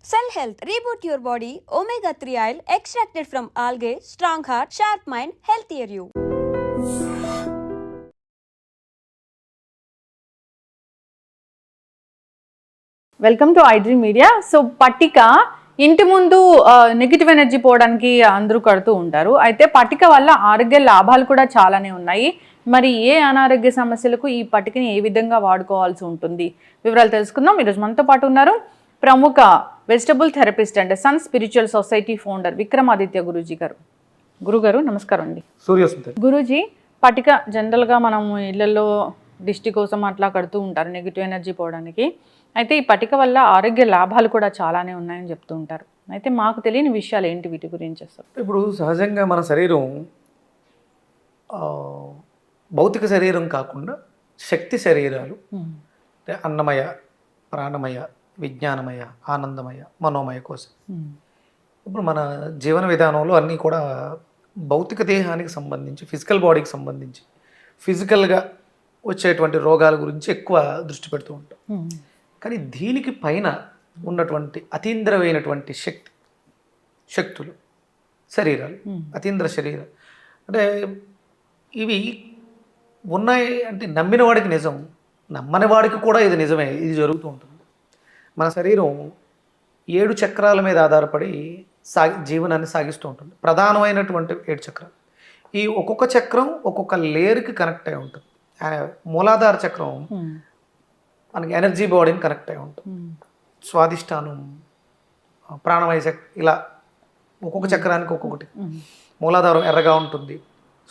Cell Health, reboot your body, omega-3 oil extracted from algae, strong heart, sharp mind, healthier you. Welcome to iDream media. So పట్టిక ఇంటి ముందు negative energy పోవడానికి అందరూ కడుతూ ఉంటారు. అయితే పట్టిక వల్ల ఆరోగ్య లాభాలు కూడా చాలానే ఉన్నాయి. మరి ఏ అనారోగ్య సమస్యలకు ఈ పట్టికని ఏ విధంగా వాడుకోవాల్సి ఉంటుంది, వివరాలు తెలుసుకుందాం. ఈరోజు మనతో పాటు ఉన్నారు ప్రముఖ vegetable therapist and sun spiritual society founder Vikramaditya Guruji గారు. గురుగారు నమస్కారం అండి. గురూజీ, పట్టిక జనరల్గా మనం ఇళ్లలో దిష్టి కోసం అట్లా కడుతూ ఉంటారు నెగిటివ్ ఎనర్జీ పోవడానికి. అయితే ఈ పట్టిక వల్ల ఆరోగ్య లాభాలు కూడా చాలానే ఉన్నాయని చెప్తూ ఉంటారు. అయితే మాకు తెలియని విషయాలు ఏంటి వీటి గురించి అసలు? ఇప్పుడు సహజంగా మన శరీరం భౌతిక శరీరం కాకుండా శక్తి శరీరాలు, అంటే అన్నమయ, ప్రాణమయ, విజ్ఞానమయ, ఆనందమయ, మనోమయ కోసం. ఇప్పుడు మన జీవన విధానంలో అన్నీ కూడా భౌతిక దేహానికి సంబంధించి, ఫిజికల్ బాడీకి సంబంధించి, ఫిజికల్గా వచ్చేటువంటి రోగాల గురించి ఎక్కువ దృష్టి పెడుతూ ఉంటాం. కానీ దీనికి పైన ఉన్నటువంటి అతీంద్రమైనటువంటి శక్తులు, శరీరాలు, అతీంద్ర శరీరం అంటే ఇవి ఉన్నాయి. అంటే నమ్మిన వాడికి నిజం, నమ్మని వాడికి కూడా ఇది నిజమే, ఇది జరుగుతూ ఉంటుంది. మన శరీరం 7 చక్రాల మీద ఆధారపడి జీవనాన్ని సాగిస్తూ ఉంటుంది. ప్రధానమైనటువంటి 7 చక్రాలు. ఈ ఒక్కొక్క చక్రం ఒక్కొక్క లేయర్కి కనెక్ట్ అయి ఉంటుంది. మూలాధార చక్రం మనకి ఎనర్జీ బాడీని కనెక్ట్ అయి ఉంటుంది. స్వాదిష్టానం, ప్రాణమయ చక్రం, ఇలా ఒక్కొక్క చక్రానికి ఒక్కొక్కటి. మూలాధారం ఎర్రగా ఉంటుంది,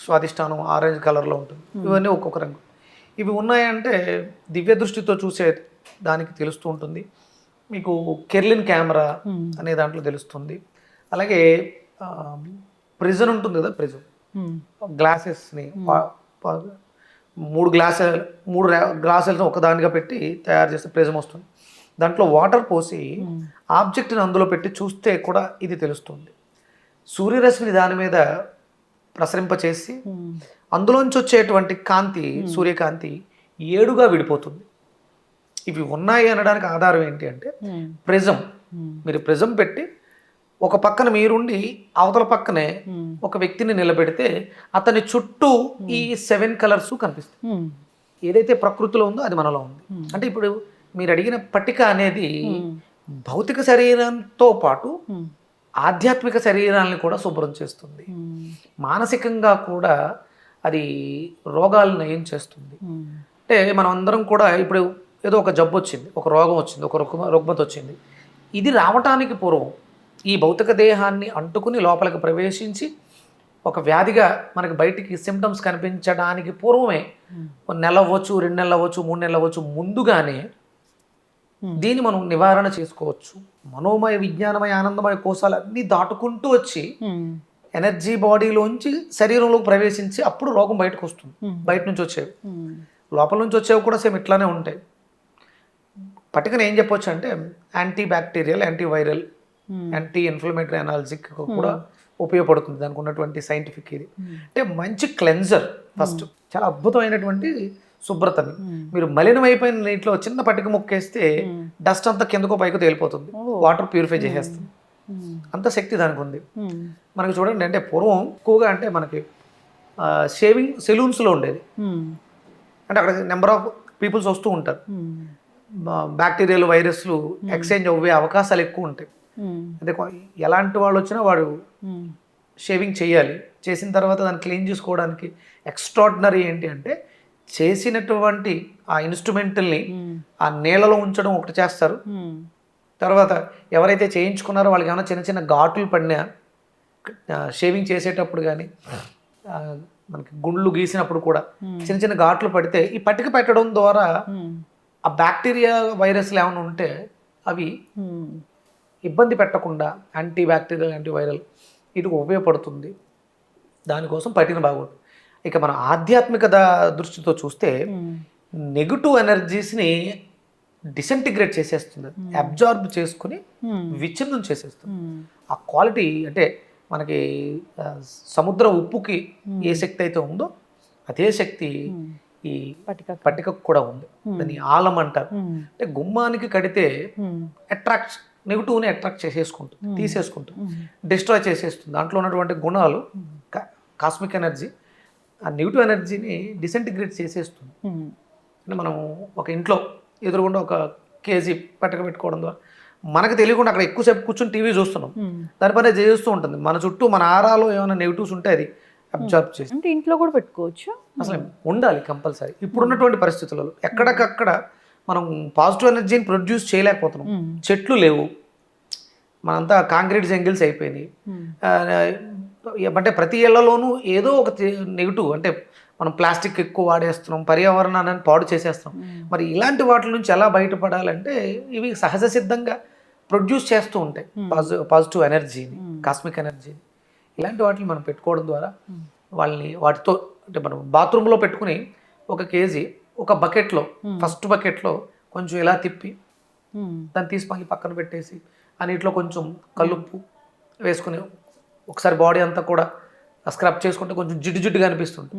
స్వాదిష్టానం ఆరెంజ్ కలర్లో ఉంటుంది. ఇవన్నీ ఒక్కొక్క రంగు. ఇవి ఉన్నాయంటే దివ్య దృష్టితో చూసే దానికి తెలుస్తూ ఉంటుంది. మీకు కెర్లిన్ కెమెరా అనే దాంట్లో తెలుస్తుంది. అలాగే ప్రిజన్ ఉంటుంది కదా, ప్రిజన్ గ్లాసెస్ని 3 గ్లాసులను ఒకదానిగా పెట్టి తయారు చేస్తే ప్రిజం వస్తుంది. దాంట్లో వాటర్ పోసి ఆబ్జెక్ట్ని అందులో పెట్టి చూస్తే కూడా ఇది తెలుస్తుంది. సూర్యరశ్మిని దాని మీద ప్రసరింపచేసి అందులోంచి వచ్చేటువంటి కాంతి, సూర్యకాంతి 7గా విడిపోతుంది. ఇవి ఉన్నాయి అనడానికి ఆధారం ఏంటి అంటే ప్రిజం. మీరు ప్రిజం పెట్టి ఒక పక్కన మీరుండి అవతల పక్కనే ఒక వ్యక్తిని నిలబెడితే అతని చుట్టూ ఈ 7 కలర్స్ కనిపిస్తాయి. ఏదైతే ప్రకృతిలో ఉందో అది మనలో ఉంది. అంటే ఇప్పుడు మీరు అడిగిన పట్టిక అనేది భౌతిక శరీరంతో పాటు ఆధ్యాత్మిక శరీరాన్ని కూడా శుభ్రం చేస్తుంది. మానసికంగా కూడా అది రోగాలను నయం చేస్తుంది. అంటే మనం అందరం కూడా ఇప్పుడు ఏదో ఒక జబ్బు వచ్చింది, ఒక రోగం వచ్చింది, ఒక రుగ్మత వచ్చింది. ఇది రావటానికి పూర్వం ఈ భౌతిక దేహాన్ని అంటుకుని లోపలికి ప్రవేశించి ఒక వ్యాధిగా మనకి బయటికి సిమ్టమ్స్ కనిపించడానికి పూర్వమే 1 నెల అవ్వచ్చు, 2 నెలలు అవ్వచ్చు, 3 నెలలు అవ్వచ్చు, ముందుగానే దీన్ని మనం నివారణ చేసుకోవచ్చు. మనోమయ, విజ్ఞానమయ, ఆనందమయ కోశాలు అన్నీ దాటుకుంటూ వచ్చి ఎనర్జీ బాడీలోంచి శరీరంలోకి ప్రవేశించి అప్పుడు రోగం బయటకు వస్తుంది. బయట నుంచి వచ్చేవి, లోపల నుంచి వచ్చేవి కూడా సేమ్ ఇట్లానే ఉంటాయి. పట్టికను ఏం చెప్పొచ్చు అంటే anti bacterial, anti viral, anti inflammatory, analgesic కూడా ఉపయోగపడుతుంది. దానికి ఉన్నటువంటి సైంటిఫిక్ ఇది. అంటే మంచి క్లెన్జర్. ఫస్ట్ చాలా అద్భుతమైనటువంటి శుభ్రతని. మీరు మలినమైపోయిన నీటిలో చిన్న పట్టిక ముక్కేస్తే డస్ట్ అంతా కిందకో పైకి తేలిపోతుంది, వాటర్ ప్యూరిఫై చేసేస్తుంది. అంత శక్తి దానికి ఉంది. మనకి చూడండి, అంటే పూర్వం ఎక్కువగా అంటే మనకి షేవింగ్ సెలూన్స్లో ఉండేది. అంటే అక్కడ నెంబర్ ఆఫ్ పీపుల్స్ వస్తూ ఉంటారు. బ్యాక్టీరియాలు, వైరస్లు ఎక్స్చేంజ్ అవ్వే అవకాశాలు ఎక్కువ ఉంటాయి. అంటే ఎలాంటి వాళ్ళు వచ్చినా వాడు షేవింగ్ చేయాలి. చేసిన తర్వాత దాన్ని క్లీన్ చేసుకోవడానికి ఎక్స్ట్రాడినరీ ఏంటి అంటే చేసినటువంటి ఆ ఇన్స్ట్రుమెంటల్ని ఆ నీళ్ళలో ఉంచడం ఒకటి చేస్తారు. తర్వాత ఎవరైతే చేయించుకున్నారో వాళ్ళకి ఏమైనా చిన్న చిన్న ఘాటులు పడినా షేవింగ్ చేసేటప్పుడు కానీ మనకి గుండ్లు గీసినప్పుడు కూడా చిన్న చిన్న ఘాట్లు పడితే ఈ పట్టిక పెట్టడం ద్వారా ఆ బ్యాక్టీరియా, వైరస్లు ఏమైనా ఉంటే అవి ఇబ్బంది పెట్టకుండా యాంటీ బ్యాక్టీరియల్, యాంటీ వైరల్ ఇది ఉపయోగపడుతుంది. దానికోసం పట్టిన బాగుంటుంది. ఇక మన ఆధ్యాత్మిక దృష్టితో చూస్తే నెగిటివ్ ఎనర్జీస్ని డిసెంటిగ్రేట్ చేసేస్తుంది, అబ్జార్బ్ చేసుకుని విచ్ఛిన్నం చేసేస్తుంది. ఆ క్వాలిటీ అంటే మనకి సముద్ర ఉప్పుకి ఏ శక్తి అయితే ఉందో అదే శక్తి ఈ పట్టికకు కూడా ఉంది. దాన్ని ఆలం అంటారు. అంటే గుమ్మానికి కడితే అట్రాక్ట్ నెగిటివ్ని అట్రాక్ట్ చేసేసుకుంటుంది, తీసేసుకుంటుంది, డిస్ట్రాయ్ చేసేస్తుంది. దాంట్లో ఉన్నటువంటి గుణాలు కాస్మిక్ ఎనర్జీ ఆ నెగిటివ్ ఎనర్జీని డిసెంటిగ్రేట్ చేసేస్తుంది. అంటే మనం ఒక ఇంట్లో ఎదురుగుండా ఒక కేజీ పట్టక పెట్టుకోవడం ద్వారా మనకు తెలియకుండా అక్కడ ఎక్కువసేపు కూర్చొని టీవీ చూస్తున్నాం, దానిపైన చేస్తూ ఉంటుంది. మన చుట్టూ మన ఆరాలో ఏమైనా నెగిటివ్స్ ఉంటే అది అబ్జర్వ్ చేసి అంటే ఇంట్లో కూడా పెట్టుకోవచ్చు, అసలు ఉండాలి కంపల్సరీ. ఇప్పుడున్నటువంటి పరిస్థితులలో ఎక్కడికక్కడ మనం పాజిటివ్ ఎనర్జీని ప్రొడ్యూస్ చేయలేకపోతున్నాం. చెట్లు లేవు, మనంతా కాంక్రీట్ జంగిల్స్ అయిపోయినాయి. అంటే ప్రతి ఇళ్లలోనూ ఏదో ఒక నెగిటివ్, అంటే మనం ప్లాస్టిక్ ఎక్కువ వాడేస్తున్నాం, పర్యావరణాన్ని పాడు చేసేస్తున్నాం. మరి ఇలాంటి వాటి నుంచి ఎలా బయటపడాలంటే ఇవి సహజ సిద్ధంగా ప్రొడ్యూస్ చేస్తూ ఉంటాయి పాజిటివ్ ఎనర్జీని, కాస్మిక్ ఎనర్జీని. ఇలాంటి వాటిని మనం పెట్టుకోవడం ద్వారా వాళ్ళని వాటితో, అంటే మనం బాత్రూంలో పెట్టుకుని ఒక కేజీ ఒక బకెట్లో, ఫస్ట్ బకెట్లో కొంచెం ఇలా తిప్పి దాన్ని తీసి మళ్ళీ పక్కన పెట్టేసి ఆ నీటిలో కొంచెం కల్లుప్పు వేసుకుని ఒకసారి బాడీ అంతా కూడా స్క్రబ్ చేసుకుంటే కొంచెం జిడ్డు జిడ్డుగా అనిపిస్తుంది.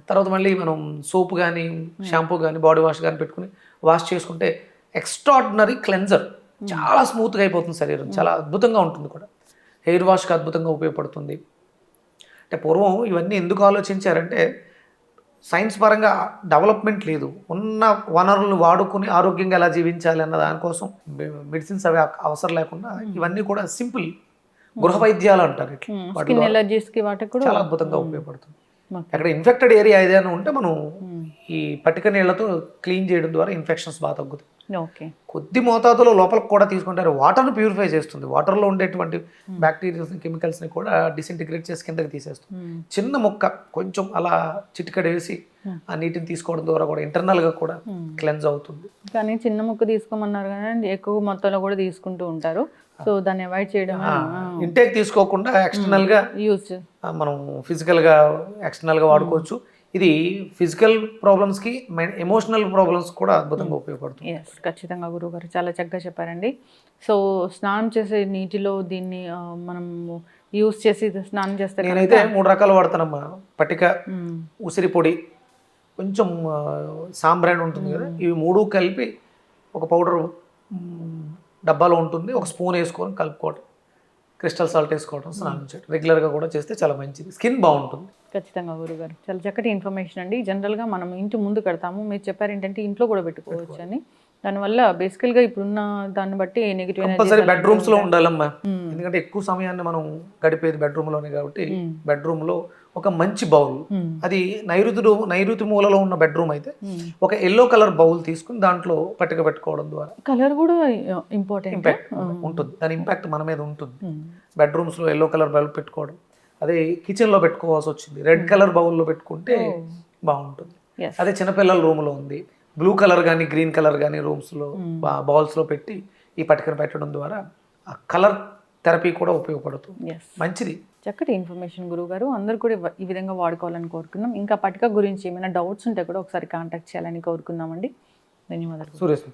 తర్వాత మళ్ళీ మనం సోపు కానీ షాంపూ కానీ బాడీ వాష్ కానీ పెట్టుకుని వాష్ చేసుకుంటే ఎక్స్ట్రాడినరీ క్లెన్జర్, చాలా స్మూత్గా అయిపోతుంది శరీరం, చాలా అద్భుతంగా ఉంటుంది కూడా. హెయిర్ వాష్కి అద్భుతంగా ఉపయోగపడుతుంది. అంటే పూర్వం ఇవన్నీ ఎందుకు ఆలోచించారంటే సైన్స్ పరంగా డెవలప్మెంట్ లేదు, ఉన్న వనరులను వాడుకుని ఆరోగ్యంగా ఎలా జీవించాలి అన్న దానికోసం మెడిసిన్స్ అవి అవసరం లేకుండా ఇవన్నీ కూడా సింపుల్ గృహ వైద్యాలు అంటారు. ఇట్లా చాలా అద్భుతంగా ఉపయోగపడుతుంది. అక్కడ ఇన్ఫెక్టెడ్ ఏరియా ఏదైనా ఉంటే మనం ఈ పట్టిక నీళ్లతో క్లీన్ చేయడం ద్వారా ఇన్ఫెక్షన్స్ బాగా తగ్గుతాయి. కొద్ది మోతాదులో లోపలికి కూడా తీసుకుంటారు. వాటర్ను ప్యూరిఫై చేస్తుంది, వాటర్లో ఉండేటువంటి బ్యాక్టీరియాస్ కెమికల్స్ని కూడా డిసింటిగ్రేట్ చేసి కిందకి తీసేస్తుంది. చిన్న ముక్క కొంచెం అలా చిటికడ వేసి ఆ నీటిని తీసుకోవడం ద్వారా కూడా ఇంటర్నల్గా కూడా క్లెన్స్ అవుతుంది. కానీ చిన్న ముక్క తీసుకోమన్నారు కానీ ఎక్కువ మొత్తంలో కూడా తీసుకుంటూ ఉంటారు. సో దాన్ని అవాయిడ్ చేయడం, ఇంటేక్ తీసుకోకుండా ఎక్స్టర్నల్గా యూజ్ మనం ఫిజికల్గా ఎక్స్టర్నల్గా వాడుకోవచ్చు. ఇది ఫిజికల్ ప్రాబ్లమ్స్కి, ఎమోషనల్ ప్రాబ్లమ్స్ కూడా అద్భుతంగా ఉపయోగపడుతుంది. ఖచ్చితంగా గురువు గారు చాలా చక్కగా చెప్పారండి. సో స్నానం చేసే నీటిలో దీన్ని మనం యూజ్ చేసి స్నానం చేస్తే, నేనైతే 3 రకాలు వాడతానమ్మా. పట్టిక, ఉసిరి పొడి, కొంచెం సాంబ్రాన్ ఉంటుంది కదా, ఇవి 3 కలిపి ఒక పౌడర్ డబ్బాలో ఉంటుంది, ఒక స్పూన్ వేసుకొని కలుపుకోవడం, క్రిస్టల్ సాల్ట్ వేసుకోవడం, స్నానం చేయడం రెగ్యులర్గా కూడా చేస్తే చాలా మంచిది, స్కిన్ బాగుంటుంది. ఖచ్చితంగా గురుగారు చాలా చక్కటి ఇన్ఫర్మేషన్ అండి. జనరల్గా మనం ఇంటి ముందు కడతాము, మీరు చెప్పారు ఏంటంటే ఇంట్లో కూడా పెట్టుకోవచ్చు అని. దానివల్ల బేసికల్గా ఇప్పుడున్న దాన్ని బట్టి నెగిటివ్ కంపల్సరీ బెడ్రూమ్స్లో ఉండాలమ్మా. ఎందుకంటే ఎక్కువ సమయాన్ని మనం గడిపేది బెడ్రూమ్లోనే కాబట్టి బెడ్రూమ్లో ఒక మంచి బౌల్, అది నైరుతి మూలలో ఉన్న బెడ్రూమ్ అయితే ఒక ఎల్లో కలర్ బౌల్ తీసుకుని దాంట్లో పట్టిక పెట్టుకోవడం ద్వారా కలర్ కూడా ఇంపాక్ట్ ఉంటుంది, దాని ఇంపాక్ట్ మన మీద ఉంటుంది. బెడ్రూమ్స్లో ఎల్లో కలర్ బౌల్ పెట్టుకోవడం, అదే కిచెన్లో పెట్టుకోవాల్సి వచ్చింది రెడ్ కలర్ బౌల్లో పెట్టుకుంటే బాగుంటుంది. అదే చిన్నపిల్లల రూమ్లో ఉంది, బ్లూ కలర్ కానీ గ్రీన్ కలర్ కానీ రూమ్స్లో బౌల్స్లో పెట్టి ఈ పట్టికను పెట్టడం ద్వారా ఆ కలర్ థెరపీ కూడా ఉపయోగపడుతుంది, మంచిది. చక్కటి ఇన్ఫర్మేషన్ గురువుగారు, అందరూ కూడా ఈ విధంగా వాడుకోవాలని కోరుకున్నాం. ఇంకా పట్టిక గురించి ఏమైనా డౌట్స్ ఉంటే కూడా ఒకసారి కాంటాక్ట్ చేయాలని కోరుకున్నామండి. ధన్యవాదాలు. సురేష్.